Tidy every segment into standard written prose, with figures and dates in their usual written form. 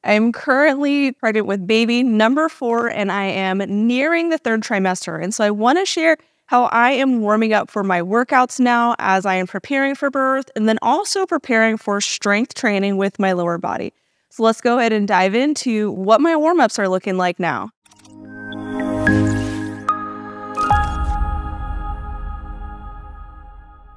I'm currently pregnant with baby number 4, and I am nearing the 3rd trimester. And so I want to share how I am warming up for my workouts now as I am preparing for birth, and then also preparing for strength training with my lower body. So let's go ahead and dive into what my warm-ups are looking like now.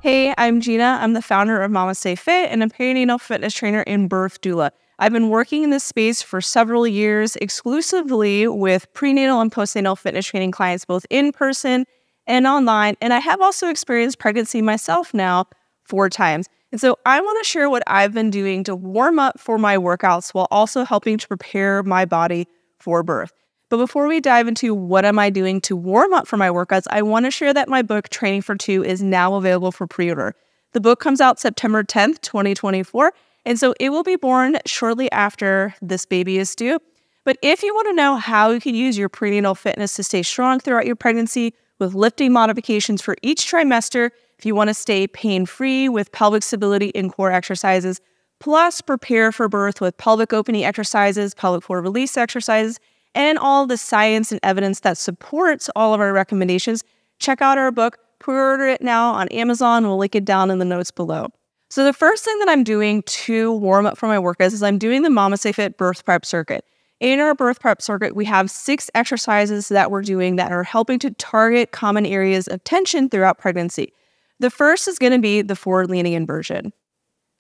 Hey, I'm Gina. I'm the founder of MamasteFit and a perinatal fitness trainer and birth doula. I've been working in this space for several years exclusively with prenatal and postnatal fitness training clients, both in person and online. And I have also experienced pregnancy myself now 4 times. And so I want to share what I've been doing to warm up for my workouts while also helping to prepare my body for birth. But before we dive into what am I doing to warm up for my workouts, I want to share that my book, Training for Two, is now available for pre-order. The book comes out September 10th, 2024, and so it will be born shortly after this baby is due. But if you want to know how you can use your prenatal fitness to stay strong throughout your pregnancy with lifting modifications for each trimester, if you want to stay pain-free with pelvic stability and core exercises, plus prepare for birth with pelvic opening exercises, pelvic floor release exercises, and all the science and evidence that supports all of our recommendations, check out our book. Pre-order it now on Amazon. We'll link it down in the notes below. So the first thing that I'm doing to warm up for my workouts is I'm doing the MamasteFit Birth Prep Circuit. In our Birth Prep Circuit, we have 6 exercises that we're doing that are helping to target common areas of tension throughout pregnancy. The first is going to be the forward-leaning inversion.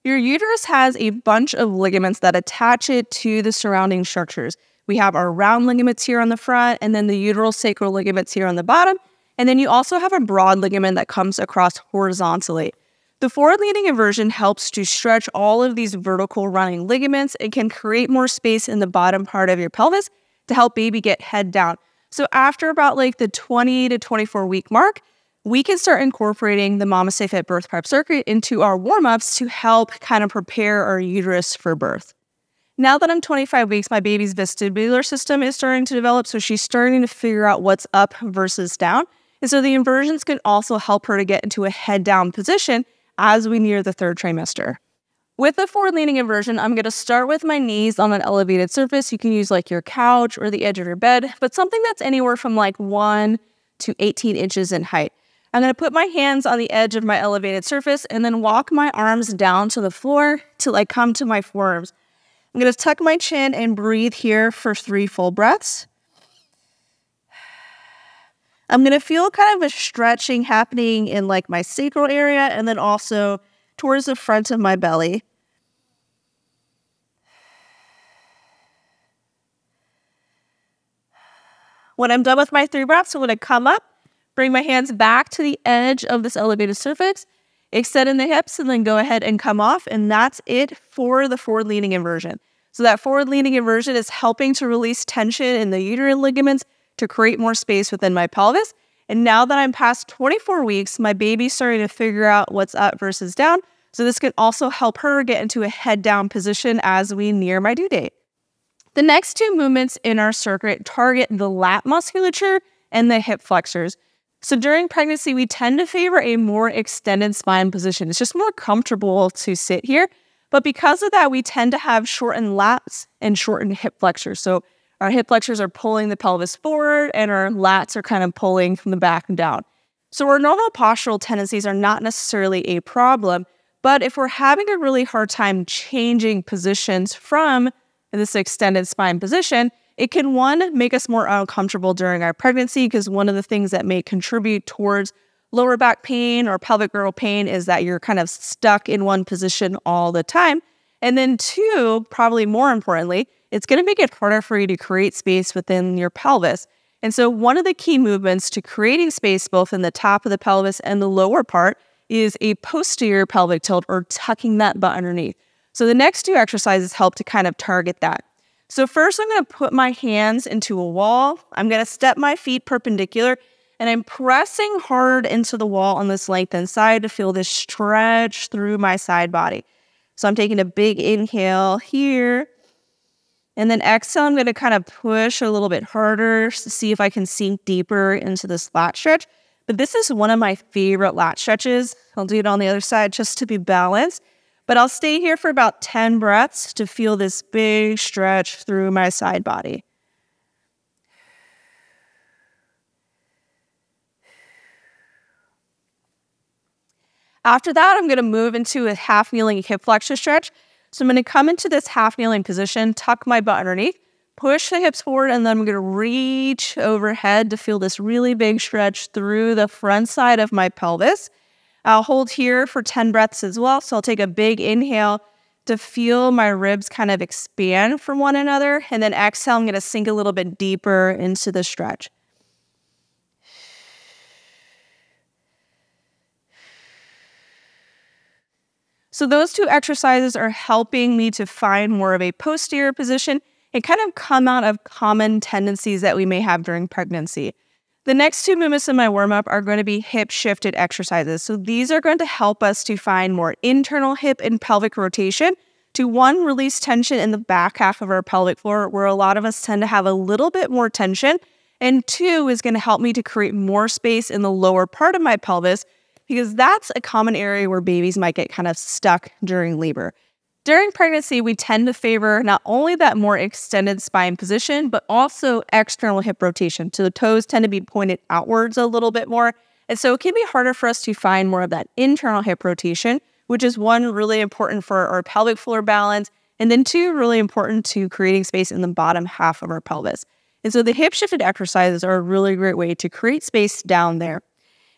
Your uterus has a bunch of ligaments that attach it to the surrounding structures. We have our round ligaments here on the front, and then the uteral sacral ligaments here on the bottom. And then you also have a broad ligament that comes across horizontally. The forward-leaning inversion helps to stretch all of these vertical running ligaments. It can create more space in the bottom part of your pelvis to help baby get head down. So after about like the 20 to 24 week mark, we can start incorporating the MamasteFit Birth Prep Circuit into our warm-ups to help kind of prepare our uterus for birth. Now that I'm 25 weeks, my baby's vestibular system is starting to develop, so she's starting to figure out what's up versus down. And so the inversions can also help her to get into a head-down position as we near the 3rd trimester. With the forward-leaning inversion, I'm going to start with my knees on an elevated surface. You can use like your couch or the edge of your bed, but something that's anywhere from like 1 to 18 inches in height. I'm going to put my hands on the edge of my elevated surface and then walk my arms down to the floor till I come to my forearms. I'm going to tuck my chin and breathe here for 3 full breaths. I'm going to feel kind of a stretching happening in like my sacral area and then also towards the front of my belly. When I'm done with my 3 breaths, I'm going to come up, bring my hands back to the edge of this elevated surface, extend in the hips, and then go ahead and come off. And that's it for the forward-leaning inversion. So that forward-leaning inversion is helping to release tension in the uterine ligaments to create more space within my pelvis. And now that I'm past 24 weeks, my baby's starting to figure out what's up versus down. So this can also help her get into a head-down position as we near my due date. The next 2 movements in our circuit target the lat musculature and the hip flexors. So during pregnancy, we tend to favor a more extended spine position. It's just more comfortable to sit here. But because of that, we tend to have shortened lats and shortened hip flexors. So our hip flexors are pulling the pelvis forward and our lats are kind of pulling from the back and down. So our normal postural tendencies are not necessarily a problem. But if we're having a really hard time changing positions from this extended spine position, it can, 1, make us more uncomfortable during our pregnancy, because one of the things that may contribute towards lower back pain or pelvic girdle pain is that you're kind of stuck in one position all the time. And then 2, probably more importantly, it's going to make it harder for you to create space within your pelvis. And so one of the key movements to creating space both in the top of the pelvis and the lower part is a posterior pelvic tilt, or tucking that butt underneath. So the next 2 exercises help to kind of target that. So first, I'm going to put my hands into a wall. I'm going to step my feet perpendicular, and I'm pressing hard into the wall on this lengthened side to feel this stretch through my side body. So I'm taking a big inhale here, and then exhale, I'm going to kind of push a little bit harder to see if I can sink deeper into this lat stretch. But this is one of my favorite lat stretches. I'll do it on the other side just to be balanced. But I'll stay here for about 10 breaths to feel this big stretch through my side body. After that, I'm going to move into a half kneeling hip flexor stretch. So I'm going to come into this half kneeling position, tuck my butt underneath, push the hips forward, and then I'm going to reach overhead to feel this really big stretch through the front side of my pelvis. I'll hold here for 10 breaths as well. So I'll take a big inhale to feel my ribs kind of expand from one another. And then exhale, I'm going to sink a little bit deeper into the stretch. So those two exercises are helping me to find more of a posterior position and kind of come out of common tendencies that we may have during pregnancy. The next two movements in my warm-up are going to be hip-shifted exercises. So these are going to help us to find more internal hip and pelvic rotation to, one, release tension in the back half of our pelvic floor, where a lot of us tend to have a little bit more tension, and two, is going to help me to create more space in the lower part of my pelvis, because that's a common area where babies might get kind of stuck during labor. During pregnancy, we tend to favor not only that more extended spine position, but also external hip rotation. So the toes tend to be pointed outwards a little bit more. And so it can be harder for us to find more of that internal hip rotation, which is one, really important for our pelvic floor balance, and then two, really important to creating space in the bottom half of our pelvis. And so the hip shifted exercises are a really great way to create space down there.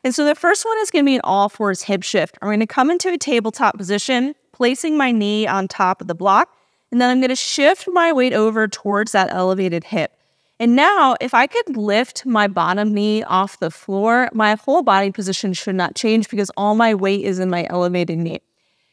And so the first one is going to be an all fours hip shift. I'm going to come into a tabletop position, placing my knee on top of the block, and then I'm going to shift my weight over towards that elevated hip. And now, if I could lift my bottom knee off the floor, my whole body position should not change because all my weight is in my elevated knee.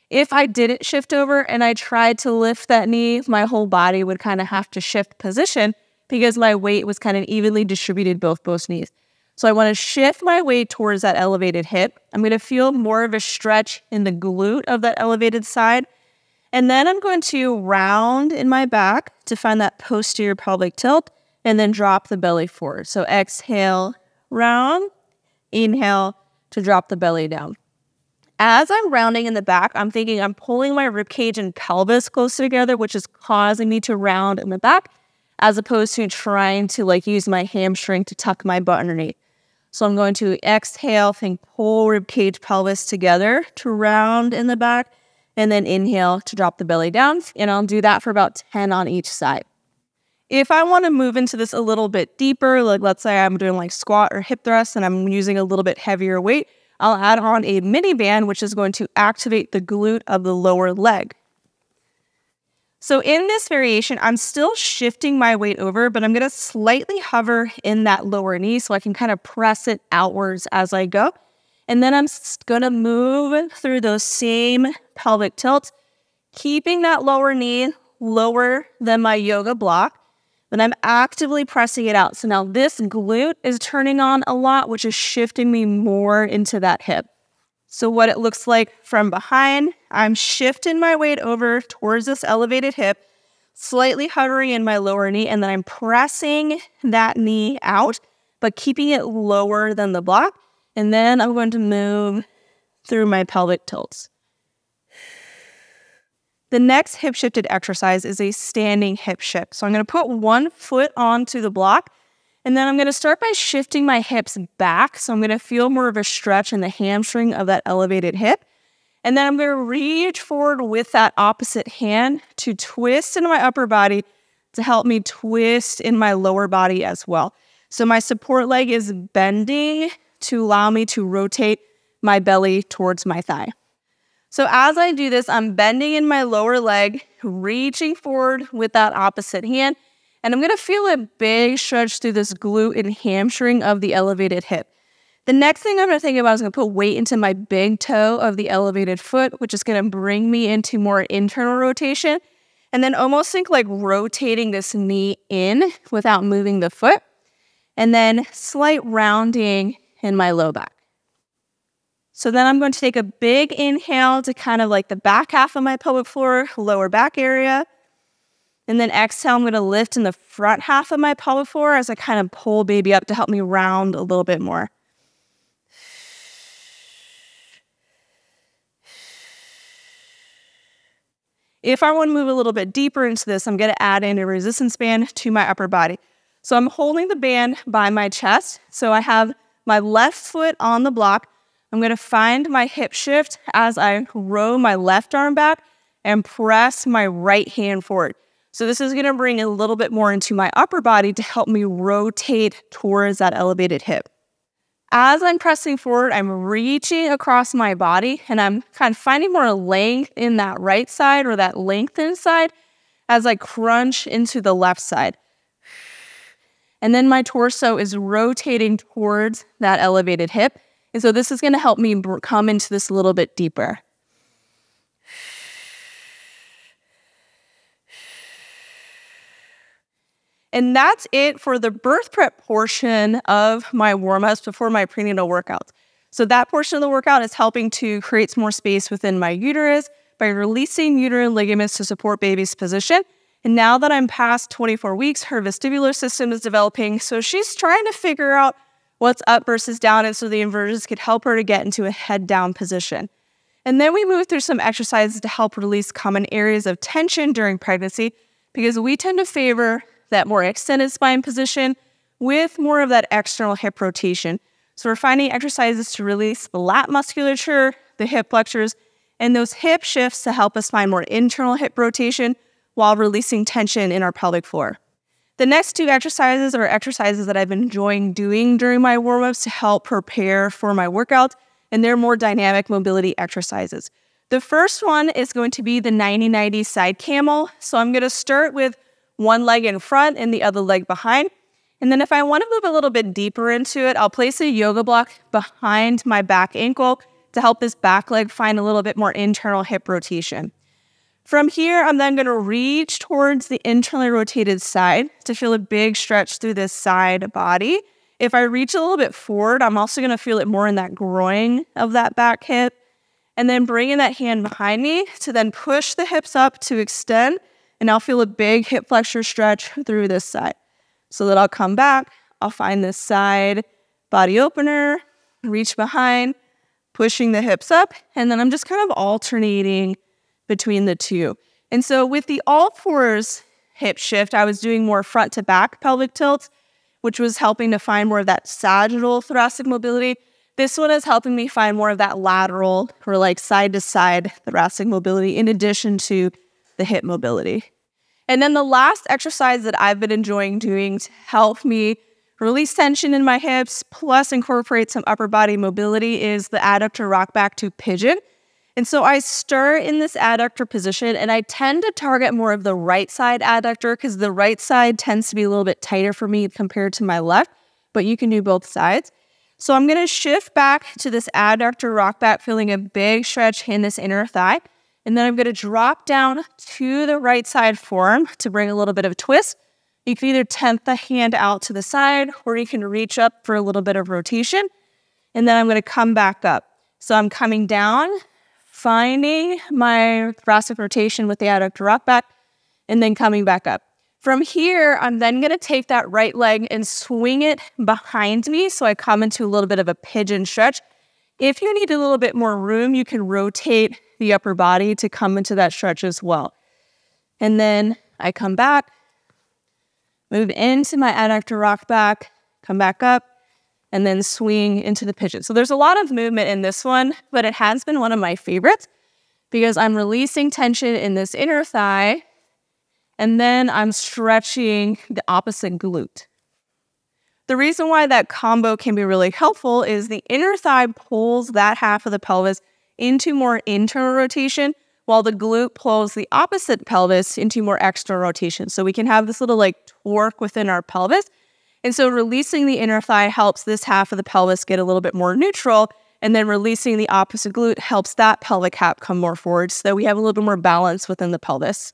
If I didn't shift over and I tried to lift that knee, my whole body would kind of have to shift position because my weight was kind of evenly distributed both knees. So I want to shift my weight towards that elevated hip. I'm going to feel more of a stretch in the glute of that elevated side. And then I'm going to round in my back to find that posterior pelvic tilt and then drop the belly forward. So exhale, round, inhale to drop the belly down. As I'm rounding in the back, I'm thinking I'm pulling my ribcage and pelvis closer together, which is causing me to round in the back, as opposed to trying to use my hamstring to tuck my butt underneath. So I'm going to exhale, think pull ribcage pelvis together to round in the back, and then inhale to drop the belly down. And I'll do that for about 10 on each side. If I want to move into this a little bit deeper, let's say I'm doing squat or hip thrust and I'm using a little bit heavier weight, I'll add on a mini band, which is going to activate the glute of the lower leg. So in this variation, I'm still shifting my weight over, but I'm going to slightly hover in that lower knee so I can kind of press it outwards as I go. And then I'm going to move through those same pelvic tilts, keeping that lower knee lower than my yoga block. Then I'm actively pressing it out. So now this glute is turning on a lot, which is shifting me more into that hip. So what it looks like from behind, I'm shifting my weight over towards this elevated hip, slightly hovering in my lower knee, and then I'm pressing that knee out, but keeping it lower than the block. And then I'm going to move through my pelvic tilts. The next hip shifted exercise is a standing hip shift. So I'm going to put one foot onto the block, and then I'm going to start by shifting my hips back. So I'm going to feel more of a stretch in the hamstring of that elevated hip. And then I'm going to reach forward with that opposite hand to twist into my upper body to help me twist in my lower body as well. So my support leg is bending to allow me to rotate my belly towards my thigh. So as I do this, I'm bending in my lower leg, reaching forward with that opposite hand. And I'm going to feel a big stretch through this glute and hamstring of the elevated hip. The next thing I'm going to think about is going to put weight into my big toe of the elevated foot, which is going to bring me into more internal rotation. And then almost think rotating this knee in without moving the foot. And then slight rounding in my low back. So then I'm going to take a big inhale to kind of the back half of my pelvic floor, lower back area. And then exhale, I'm going to lift in the front half of my pelvic floor as I kind of pull baby up to help me round a little bit more. If I want to move a little bit deeper into this, I'm going to add in a resistance band to my upper body. So I'm holding the band by my chest. So I have my left foot on the block. I'm going to find my hip shift as I row my left arm back and press my right hand forward. So this is going to bring a little bit more into my upper body to help me rotate towards that elevated hip. As I'm pressing forward, I'm reaching across my body and I'm kind of finding more length in that right side or that lengthened side as I crunch into the left side. And then my torso is rotating towards that elevated hip. And so this is going to help me come into this a little bit deeper. And that's it for the birth prep portion of my warm-ups before my prenatal workouts. So that portion of the workout is helping to create some more space within my uterus by releasing uterine ligaments to support baby's position. And now that I'm past 24 weeks, her vestibular system is developing. So she's trying to figure out what's up versus down. And so the inversions could help her to get into a head down position. And then we move through some exercises to help release common areas of tension during pregnancy, because we tend to favor that more extended spine position with more of that external hip rotation. So we're finding exercises to release the lat musculature, the hip flexors, and those hip shifts to help us find more internal hip rotation while releasing tension in our pelvic floor. The next two exercises are exercises that I've been enjoying doing during my warm-ups to help prepare for my workouts, and they're more dynamic mobility exercises. The first one is going to be the 90-90 side camel. So I'm going to start with one leg in front and the other leg behind. And then if I want to move a little bit deeper into it, I'll place a yoga block behind my back ankle to help this back leg find a little bit more internal hip rotation. From here, I'm then going to reach towards the internally rotated side to feel a big stretch through this side body. If I reach a little bit forward, I'm also going to feel it more in that groin of that back hip. And then bringing that hand behind me to then push the hips up to extend. And I'll feel a big hip flexor stretch through this side. So that I'll come back, I'll find this side body opener, reach behind, pushing the hips up, and then I'm just kind of alternating between the two. And so with the all fours hip shift, I was doing more front to back pelvic tilts, which was helping to find more of that sagittal thoracic mobility. This one is helping me find more of that lateral or like side to side thoracic mobility in addition to the hip mobility. And then the last exercise that I've been enjoying doing to help me release tension in my hips, plus incorporate some upper body mobility, is the adductor rock back to pigeon. And so I start in this adductor position, and I tend to target more of the right side adductor because the right side tends to be a little bit tighter for me compared to my left, but you can do both sides. So I'm going to shift back to this adductor rock back, feeling a big stretch in this inner thigh. And then I'm going to drop down to the right side forearm to bring a little bit of a twist. You can either tent the hand out to the side, or you can reach up for a little bit of rotation. And then I'm going to come back up. So I'm coming down, finding my thoracic rotation with the adductor rock back, and then coming back up. From here, I'm then going to take that right leg and swing it behind me so I come into a little bit of a pigeon stretch. If you need a little bit more room, you can rotate the upper body to come into that stretch as well. And then I come back, move into my adductor rock back, come back up, and then swing into the pigeon. So there's a lot of movement in this one, but it has been one of my favorites because I'm releasing tension in this inner thigh, and then I'm stretching the opposite glute. The reason why that combo can be really helpful is the inner thigh pulls that half of the pelvis into more internal rotation, while the glute pulls the opposite pelvis into more external rotation. So we can have this little like torque within our pelvis. And so releasing the inner thigh helps this half of the pelvis get a little bit more neutral, and then releasing the opposite glute helps that pelvic half come more forward so that we have a little bit more balance within the pelvis.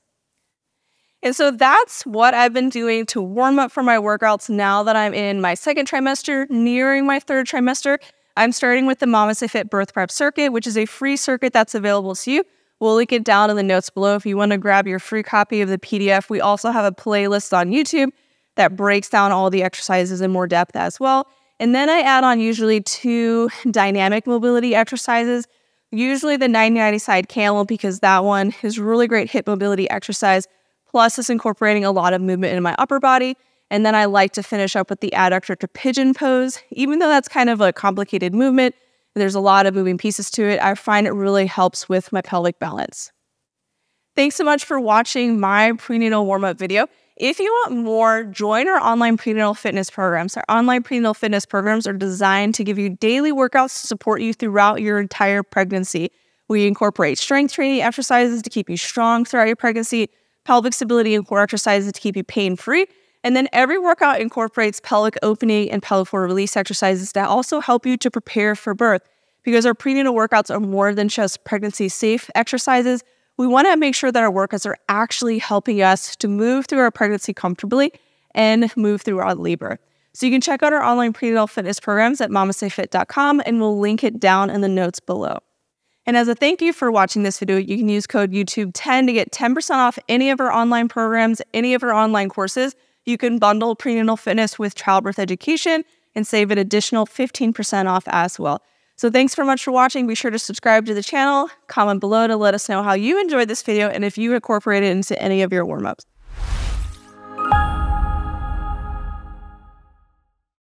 And so that's what I've been doing to warm up for my workouts now that I'm in my second trimester, nearing my third trimester. I'm starting with the MamasteFit Birth Prep Circuit, which is a free circuit that's available to you. We'll link it down in the notes below if you want to grab your free copy of the PDF. We also have a playlist on YouTube that breaks down all the exercises in more depth as well. And then I add on usually 2 dynamic mobility exercises. Usually the 90-90 side camel, because that one is really great hip mobility exercise, plus it's incorporating a lot of movement in my upper body. And then I like to finish up with the adductor to pigeon pose. Even though that's kind of a complicated movement, there's a lot of moving pieces to it, I find it really helps with my pelvic balance. Thanks so much for watching my prenatal warm-up video. If you want more, join our online prenatal fitness programs. Our online prenatal fitness programs are designed to give you daily workouts to support you throughout your entire pregnancy. We incorporate strength training exercises to keep you strong throughout your pregnancy, pelvic stability and core exercises to keep you pain-free, and then every workout incorporates pelvic opening and pelvic floor release exercises that also help you to prepare for birth. Because our prenatal workouts are more than just pregnancy-safe exercises, we want to make sure that our workouts are actually helping us to move through our pregnancy comfortably and move through our labor. So you can check out our online prenatal fitness programs at MamasteFit.com, and we'll link it down in the notes below. And as a thank you for watching this video, you can use code YouTube10 to get 10% off any of our online programs, any of our online courses. You can bundle prenatal fitness with childbirth education and save an additional 15% off as well. So thanks very much for watching. Be sure to subscribe to the channel, comment below to let us know how you enjoyed this video and if you incorporate it into any of your warm-ups.